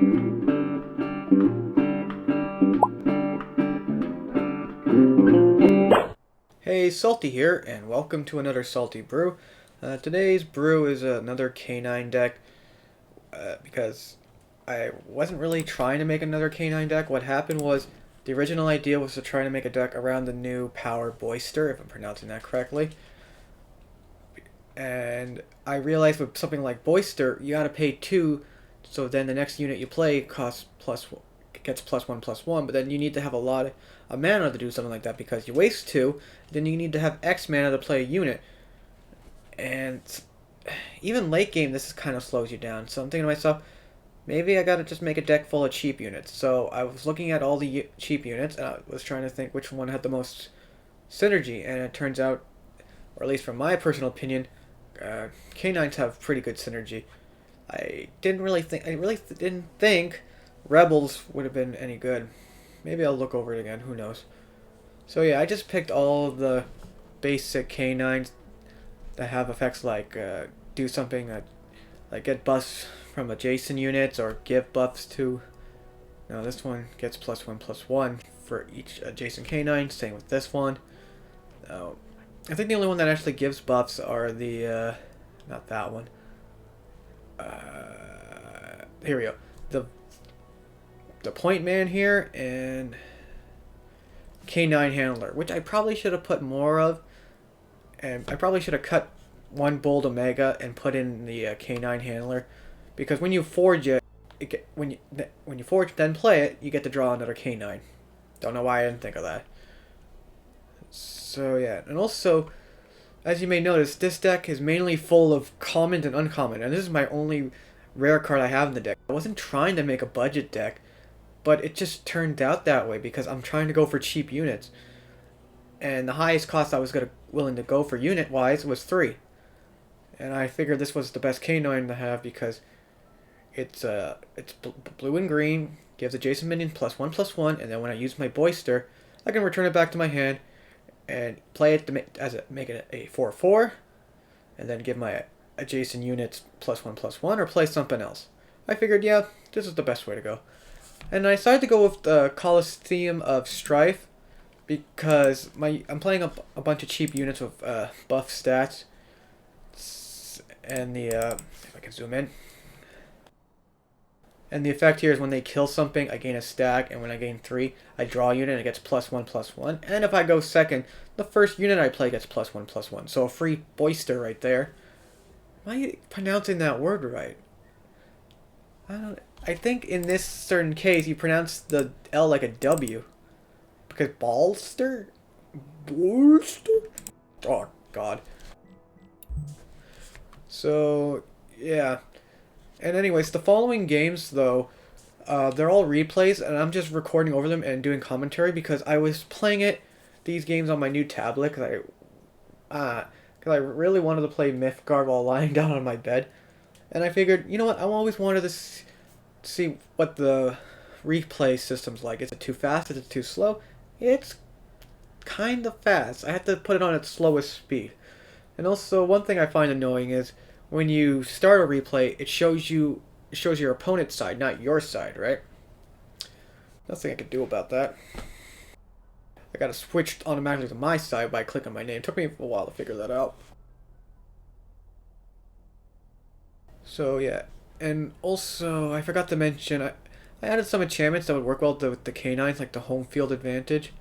Hey, Salty here, and welcome to another Salty Brew. Today's brew is another canine deck, because I wasn't really trying to make another canine deck. What happened was, the original idea was to try to make a deck around the new power Bolster, if I'm pronouncing that correctly. And I realized with something like Bolster, you gotta pay 2, so then the next unit you play gets +1/+1, but then you need to have a lot of mana to do something like that because you waste 2, then you need to have X mana to play a unit. And even late game, this kind of slows you down. So I'm thinking to myself, maybe I gotta just make a deck full of cheap units. So I was looking at all the cheap units, and I was trying to think which one had the most synergy, and it turns out, or at least from my personal opinion, canines have pretty good synergy. I really didn't think Rebels would have been any good. Maybe I'll look over it again, who knows. So yeah, I just picked all of the basic canines that have effects like do something, like get buffs from adjacent units or give buffs to. Now this one gets +1/+1 for each adjacent canine, same with this one. Now, I think the only one that actually gives buffs are the, not that one. Here we go. The point man here and canine handler, which I probably should have put more of, and I probably should have cut one bold omega and put in the canine handler, because when you forge when you forge then play it, you get to draw another canine. Don't know why I didn't think of that. So yeah, and also, as you may notice, this deck is mainly full of common and uncommon, and this is my only rare card I have in the deck. I wasn't trying to make a budget deck, but it just turned out that way because I'm trying to go for cheap units. And the highest cost I was willing to go for unit-wise was 3. And I figured this was the best canine to have because it's blue and green, gives adjacent minion +1/+1, and then when I use my Bolster, I can return it back to my hand and play it to make it a 4/4, and then give my adjacent units +1/+1 or play something else. I figured, yeah, this is the best way to go. And I decided to go with the Coliseum of Strife because I'm playing a bunch of cheap units with buff stats. And if I can zoom in. And the effect here is when they kill something, I gain a stack, and when I gain 3, I draw a unit and it gets +1/+1. And if I go second, the first unit I play gets +1/+1. So a free Bolster right there. Am I pronouncing that word right? I think in this certain case you pronounce the L like a W. Because Bolster? Bolster? Oh god. So yeah. And anyways, the following games though, they're all replays, and I'm just recording over them and doing commentary because I was playing these games on my new tablet because I really wanted to play Mythgard while lying down on my bed, and I figured, you know what, I always wanted to see what the replay system's like. Is it too fast? Is it too slow? It's kind of fast. I had to put it on its slowest speed. And also, one thing I find annoying is when you start a replay, it shows your opponent's side, not your side, right? Nothing I can do about that. I gotta switch automatically to my side by clicking my name. It took me a while to figure that out. So yeah, and also I forgot to mention I added some enchantments that would work well with the canines, like the home field advantage.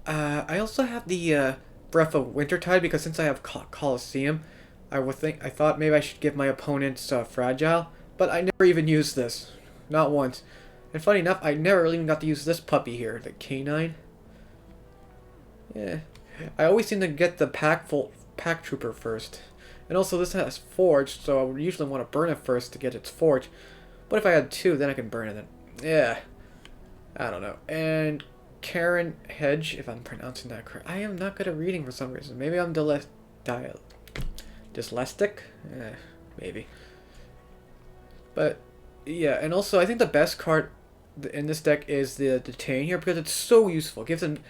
I also have the Breath of Wintertide because since I have Coliseum, I thought maybe I should give my opponents Fragile, but I never even used this, not once. And funny enough, I never really even got to use this puppy here, the canine. Yeah, I always seem to get the pack trooper first, and also this has forged, so I would usually want to burn it first to get its forge. But if I had 2, then I can burn it. Then yeah, I don't know. And Karen Hedge, if I'm pronouncing that correct. I am not good at reading for some reason. Maybe I'm dyslexic? Maybe. But yeah, and also I think the best card in this deck is the Detain here because it's so useful. It gives an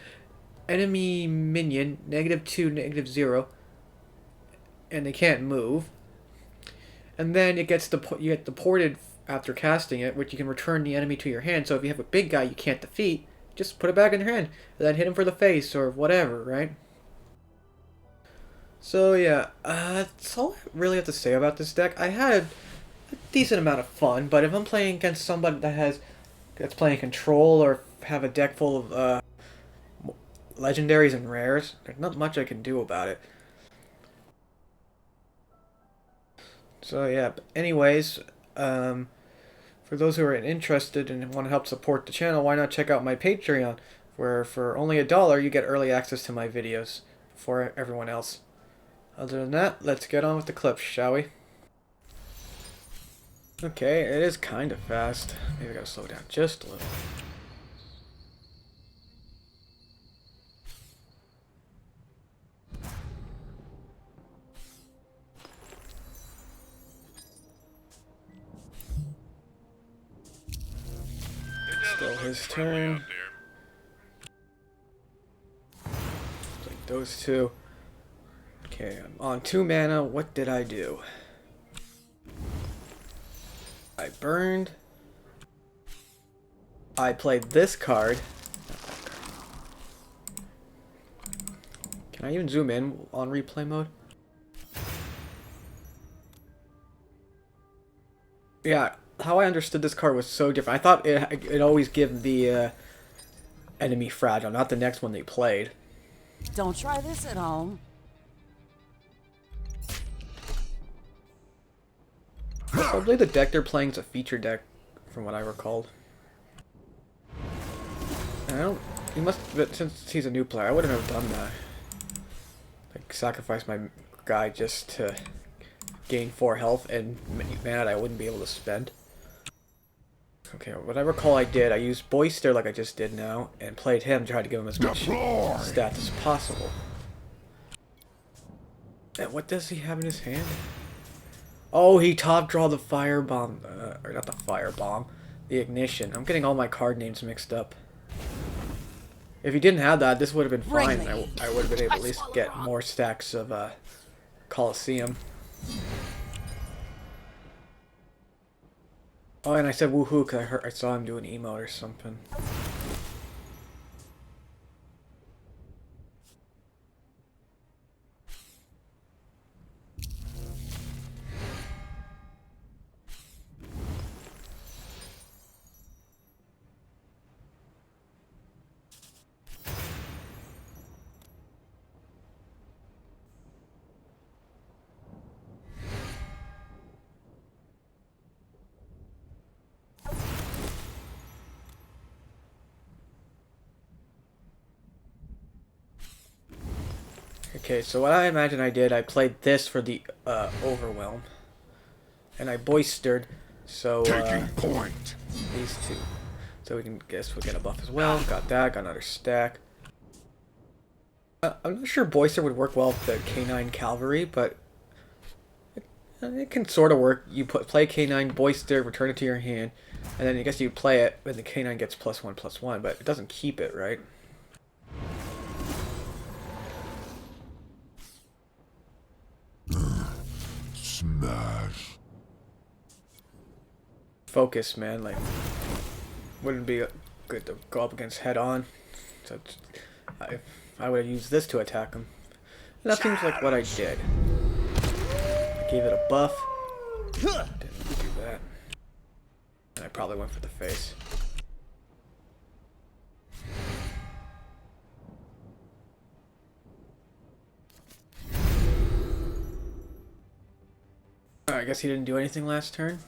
enemy minion -2, -0, and they can't move. And then it gets you get the ported after casting it, which you can return the enemy to your hand. So if you have a big guy you can't defeat, just put it back in your hand and then hit him for the face or whatever, right? So yeah, that's all I really have to say about this deck. I had a decent amount of fun, but if I'm playing against somebody that's playing control or have a deck full of legendaries and rares, there's not much I can do about it. So yeah, but anyways, for those who are interested and want to help support the channel, why not check out my Patreon, where for only $1 you get early access to my videos before everyone else. Other than that, let's get on with the clips, shall we? Okay, it is kind of fast. Maybe I gotta slow down just a little. Still his turn. Like those two. Okay, I'm on 2 mana. What did I do? I burned. I played this card. Can I even zoom in on replay mode? Yeah, how I understood this card was so different. I thought it always give the enemy fragile, not the next one they played. Don't try this at home. Probably the deck they're playing is a feature deck, from what I recalled. He must, but since he's a new player, I wouldn't have done that. Like, sacrifice my guy just to gain 4 health and mana I wouldn't be able to spend. Okay, what I recall I did, I used Bolster like I just did now, and played him, tried to give him as much stats as possible. And what does he have in his hand? Oh, he top draw the firebomb, or not the firebomb, the ignition. I'm getting all my card names mixed up. If he didn't have that, this would have been fine. I would have been able to at least get more stacks of Colosseum. Oh, and I said woohoo because I saw him do an emote or something. Okay, so what I imagine I did, I played this for the overwhelm, and I boistered, so these two, so we can guess we'll get a buff as well. Got that, got another stack. I'm not sure Bolster would work well with the canine cavalry, but it can sort of work. You play canine, Bolster, return it to your hand, and then I guess you play it when the canine gets +1/+1, but it doesn't keep it, right? Smash. Focus, man. Like, wouldn't be good to go up against head on. So I would have used this to attack him. And that seems like what I did. I gave it a buff. Didn't do that. And I probably went for the face. I guess he didn't do anything last turn.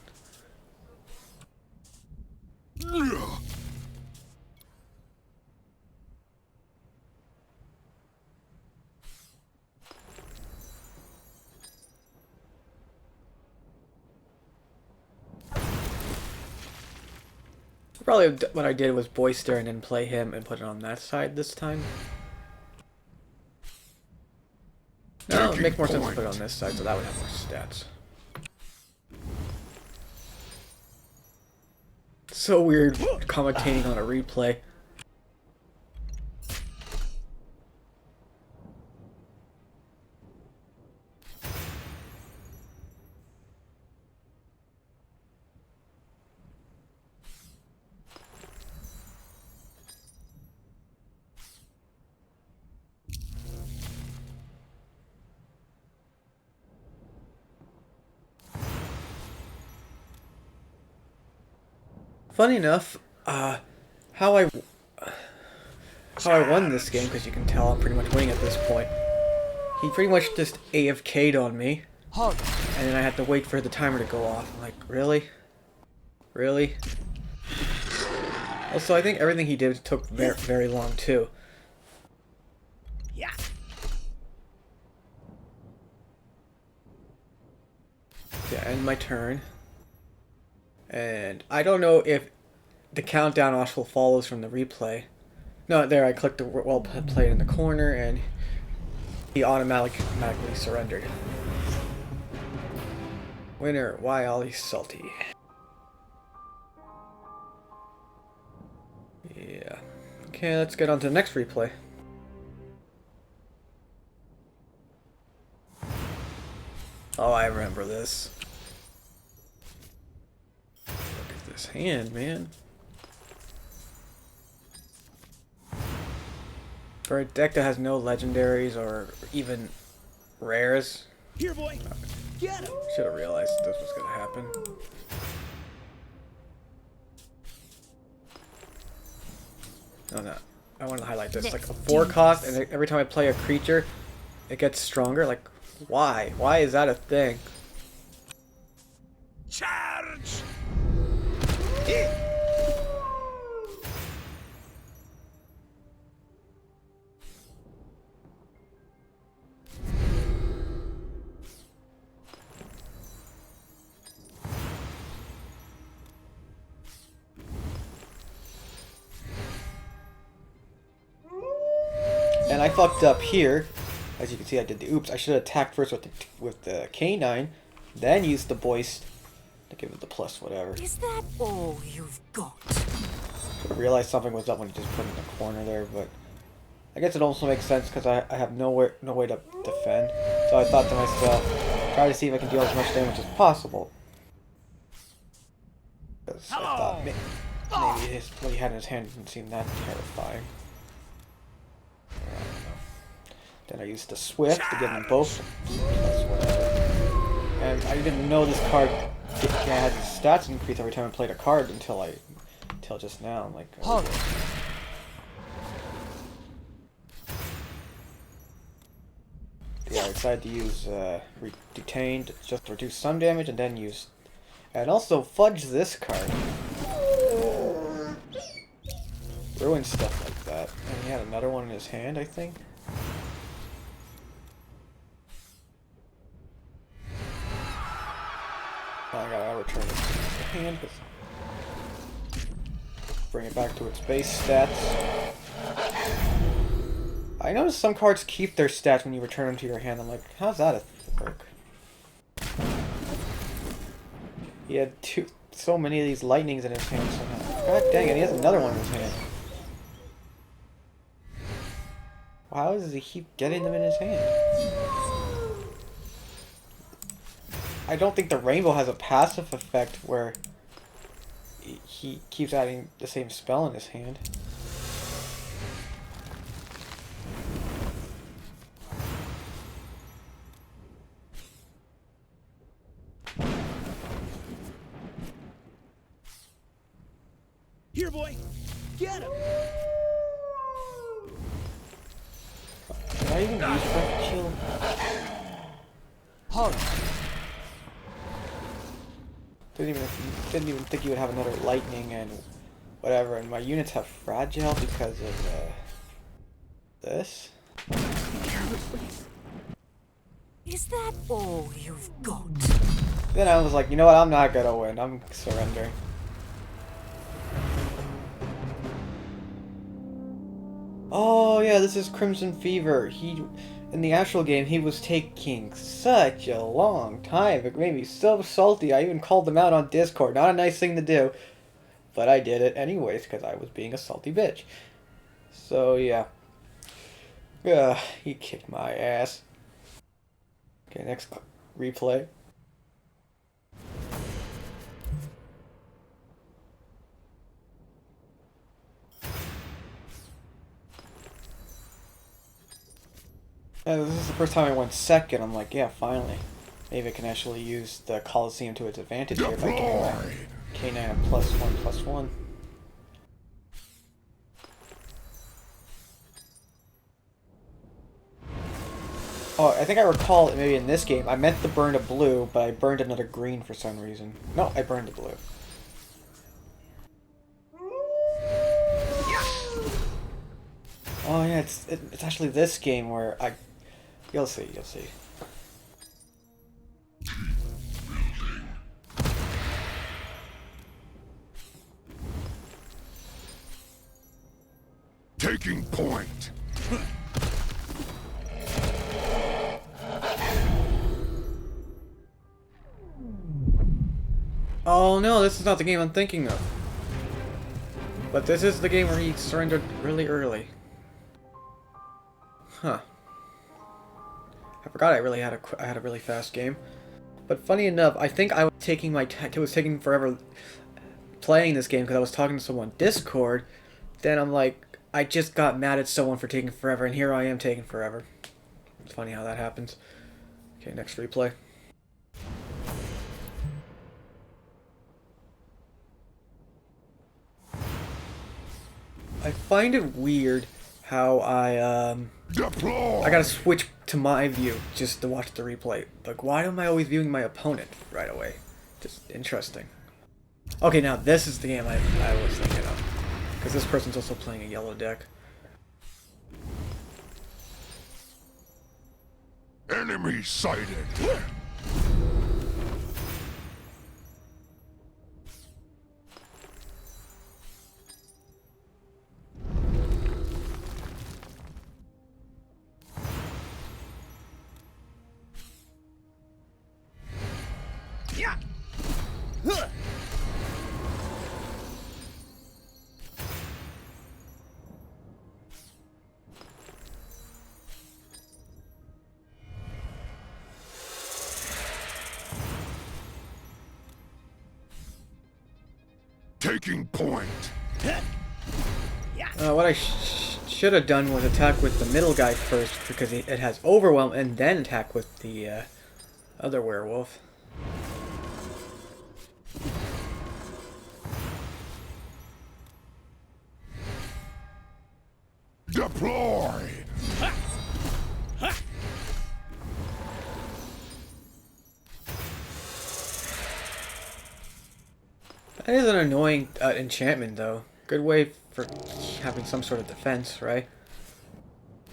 Probably what I did was Bolster and then play him and put it on that side this time. No, it would make more sense to put it on this side, so that would have more stats. So weird commentating on a replay. funny enough, how I won this game, because you can tell I'm pretty much winning at this point. He pretty much just AFK'd on me, and then I had to wait for the timer to go off. I'm like, really? Really? Also, I think everything he did took very, very long too. Yeah. Yeah, end my turn. And I don't know if the countdown also follows from the replay. No, there, I clicked the well played in the corner, and he automatically surrendered. Winner, why Ollie salty? Yeah. Okay, let's get on to the next replay. Oh, I remember this. Look at this hand, man. For a deck that has no legendaries or even rares, Here, boy. Get him. should have realized this was gonna happen. Oh no, I want to highlight this. Like a 4 cost, and every time I play a creature, it gets stronger. Like, why? Why is that a thing? Charge. And I fucked up here. As you can see, I did the oops. I should have attacked first with the canine, then used the Boist to give it the plus whatever. Is that all you've got? I realized something was up when you just put it in the corner there, but I guess it also makes sense because I have no way to defend. So I thought to myself, try to see if I can deal as much damage as possible. Because I thought maybe what he had in his hand didn't seem that terrifying. Then I used the Swift to give them both plus whatever. And I didn't know this card had the stats increase every time I played a card until just now. I'm like, oh, yeah, I decided to use Detained just to reduce some damage, and then use, and also fudge this card. Ruin stuff like that. And he had another one in his hand, I think. I gotta return it to the hand, bring it back to its base stats. I noticed some cards keep their stats when you return them to your hand. I'm like, how's that work? He had so many of these lightnings in his hand somehow. God dang it, he has another one in his hand. How does he keep getting them in his hand? I don't think the rainbow has a passive effect where he keeps adding the same spell in his hand. Here, boy. Get him. Did I even use Breath Shield? Hug. Didn't even think you would have another lightning and whatever, and my units have fragile because of this. Is that all you've got? Then I was like, you know what, I'm not gonna win, I'm surrendering. Oh yeah, this is Crimson Fever. In the actual game, he was taking such a long time. It made me so salty. I even called them out on Discord. Not a nice thing to do, but I did it anyways because I was being a salty bitch. So yeah. He kicked my ass. Okay, next replay. This is the first time I went second. I'm like, yeah, finally. Maybe I can actually use the Coliseum to its advantage here by giving my canine have +1/+1. Oh, I think I recall maybe in this game I meant to burn a blue, but I burned another green for some reason. No, I burned a blue. Oh yeah, it's actually this game where you'll see, you'll see. Taking point. Oh no, this is not the game I'm thinking of. But this is the game where he surrendered really early. Huh. I forgot I had a really fast game. But funny enough, I think I was taking it was taking forever playing this game because I was talking to someone on Discord. Then I'm like, I just got mad at someone for taking forever, and here I am taking forever. It's funny how that happens. Okay, next replay. I find it weird how Deploy. I gotta switch to my view just to watch the replay. Like, why am I always viewing my opponent right away? Just interesting. Okay, now this is the game I was thinking of. Because this person's also playing a yellow deck. Enemy sighted. Yeah. Huh. Taking point. What I should have done was attack with the middle guy first, because it has overwhelm, and then attack with the other werewolf. Deploy. That is an annoying enchantment, though. Good way for having some sort of defense, right?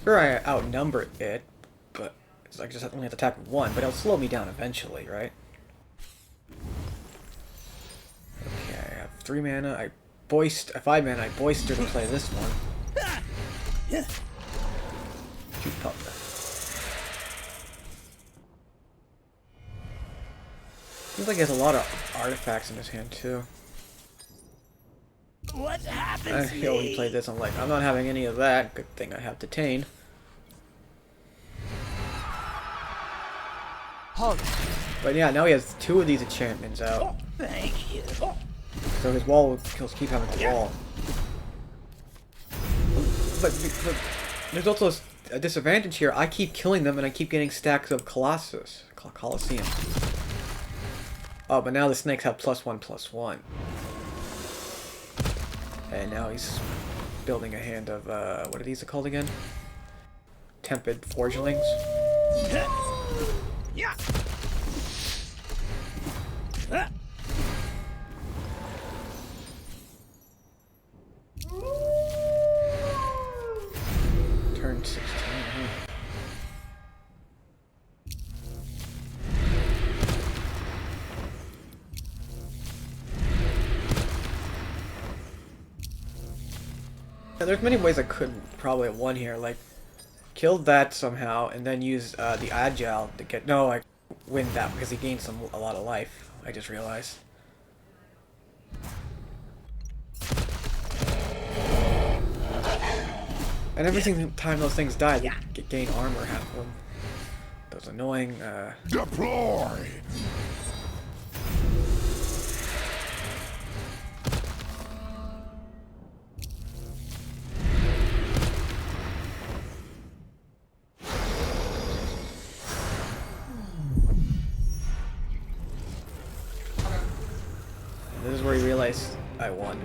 Sure, I outnumber it, but it's like just only have to attack with one, but it'll slow me down eventually, right? Okay, I have 3 mana. 5 mana. I Bolster to play this one. Shoot pup. Seems like he has a lot of artifacts in his hand, too. What happened to I only played this, I'm like, I'm not having any of that. Good thing I have Detain. But yeah, now he has 2 of these enchantments out. Thank you. So his wall kills keep having the wall. But there's also a disadvantage here. I keep killing them and I keep getting stacks of Colosseum. Oh, but now the snakes have +1/+1. And now he's building a hand of, what are these called again? Tempid Forgelings. Yeah. Turn 16, huh? Yeah, there's many ways I could probably have won here, like kill that somehow and then use the agile to get. No, I win that because he gains a lot of life. I just realized. And every single time those things die, they gain armor half of them. Those annoying. Deploy. This is where he realized I won.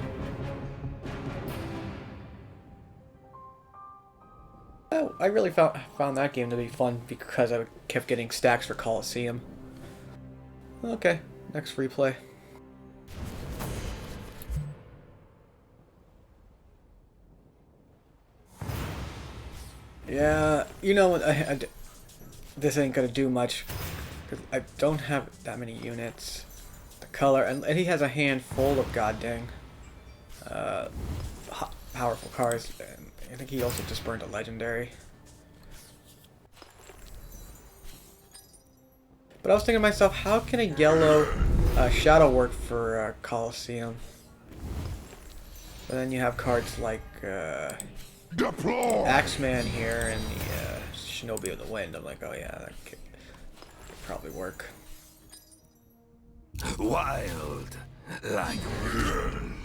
Oh, I really found that game to be fun because I kept getting stacks for Coliseum. Okay, next replay. Yeah, you know what? This ain't gonna do much because I don't have that many units. The color, and he has a handful of goddamn powerful cards. And I think he also just burned a legendary. But I was thinking to myself, how can a yellow shadow work for Coliseum? And then you have cards like Deploy! Axeman here and the Shinobi of the Wind. I'm like, oh yeah, that could probably work. Wild, like wind.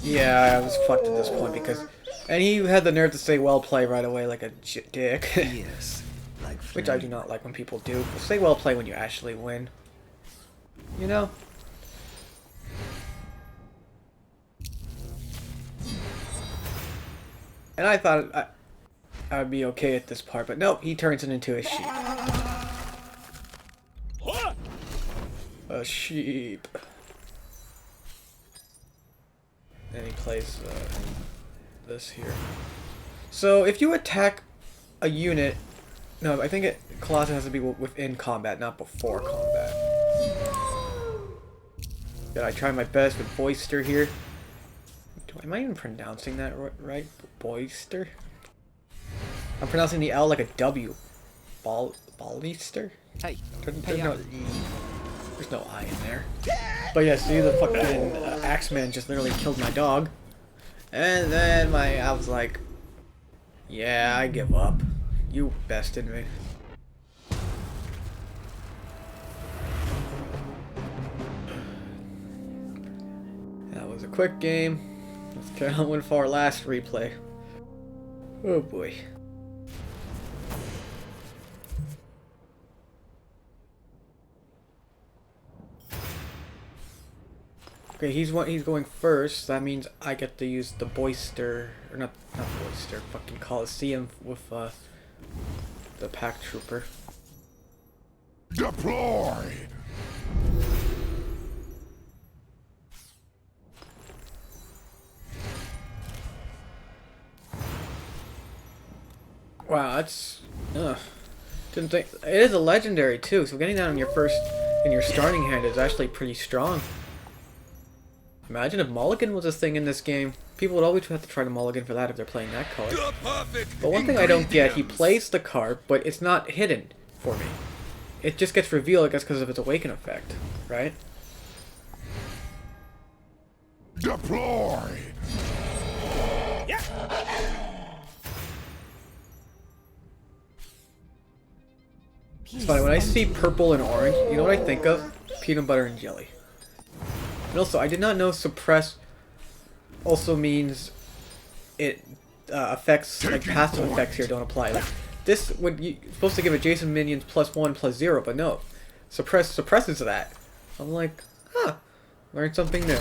Yeah, I was fucked at this point because... And he had the nerve to say well play right away like a dick. Yes. Like Which I do not like when people do. Say well play when you actually win. You know? And I thought I would be okay at this part, but nope, he turns it into a sheep. A sheep. And he plays this here. So if you attack a unit, no, I think Colossus has to be within combat, not before combat. Did I try my best with Bolster here? Am I even pronouncing that right? Bolster? I'm pronouncing the L like a W. Bolster? Hey. There's no I in there. But yeah, see, the fucking Axeman just literally killed my dog. And then I was like, yeah, I give up. You bested me. That was a quick game. Let's get on with our last replay. Oh boy. Okay, he's going first. That means I get to use the Bolster, or not Bolster, fucking Coliseum with the Pack Trooper. Deploy! Wow, that's didn't think it is a legendary too. So getting that on your in your starting hand is actually pretty strong. Imagine if Mulligan was a thing in this game. People would always have to try to Mulligan for that if they're playing that color. But one thing I don't get, he plays the card, but it's not hidden for me. It just gets revealed, I guess, because of its Awaken effect, right? Deploy! It's funny, when I see purple and orange, you know what I think of? Peanut butter and jelly. And also, I did not know suppress also means it affects, like passive effects here don't apply. Like, this would you're supposed to give adjacent minions +1/+0, but no. Suppresses that. I'm like, huh, learned something new.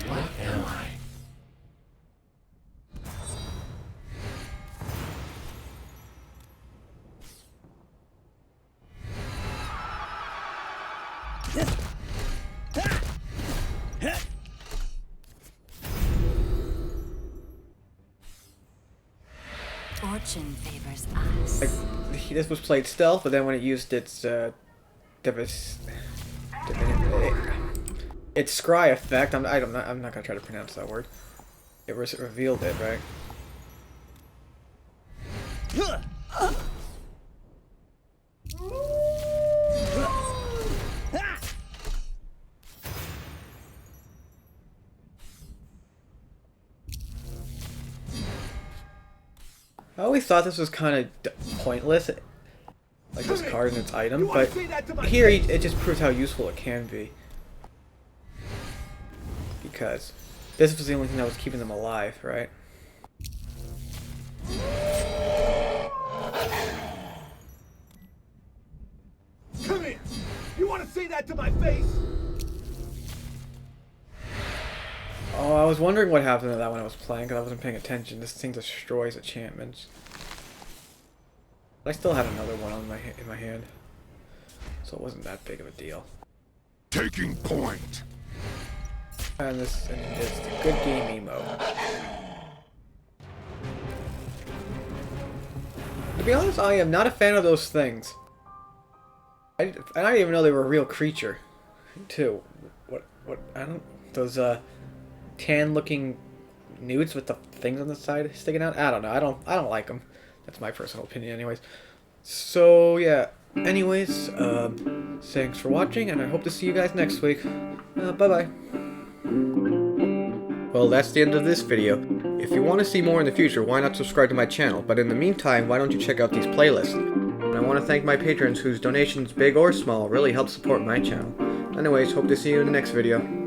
What am I? Fortune favors us. Like, this was played stealth, but then when it used its its scry effect, I'm not gonna try to pronounce that word. It revealed it, right? I always thought this was kind of pointless. like this card and its item, but here it just proves how useful it can be. Because this was the only thing that was keeping them alive, right? Come here! You want to say that to my face? Oh, I was wondering what happened to that when I was playing, because I wasn't paying attention. This thing destroys enchantments. I still had another one on in my hand, so it wasn't that big of a deal. Taking point. And it's the good game emo. To be honest, I am not a fan of those things. I didn't even know they were a real creature, too. What? I don't. Those tan-looking newts with the things on the side sticking out. I don't know. I don't like them. That's my personal opinion, anyways. So yeah. Anyways, thanks for watching, and I hope to see you guys next week. Bye bye. Well, that's the end of this video. If you want to see more in the future, why not subscribe to my channel? But in the meantime, why don't you check out these playlists? And I want to thank my patrons whose donations, big or small, really help support my channel. Anyways, hope to see you in the next video.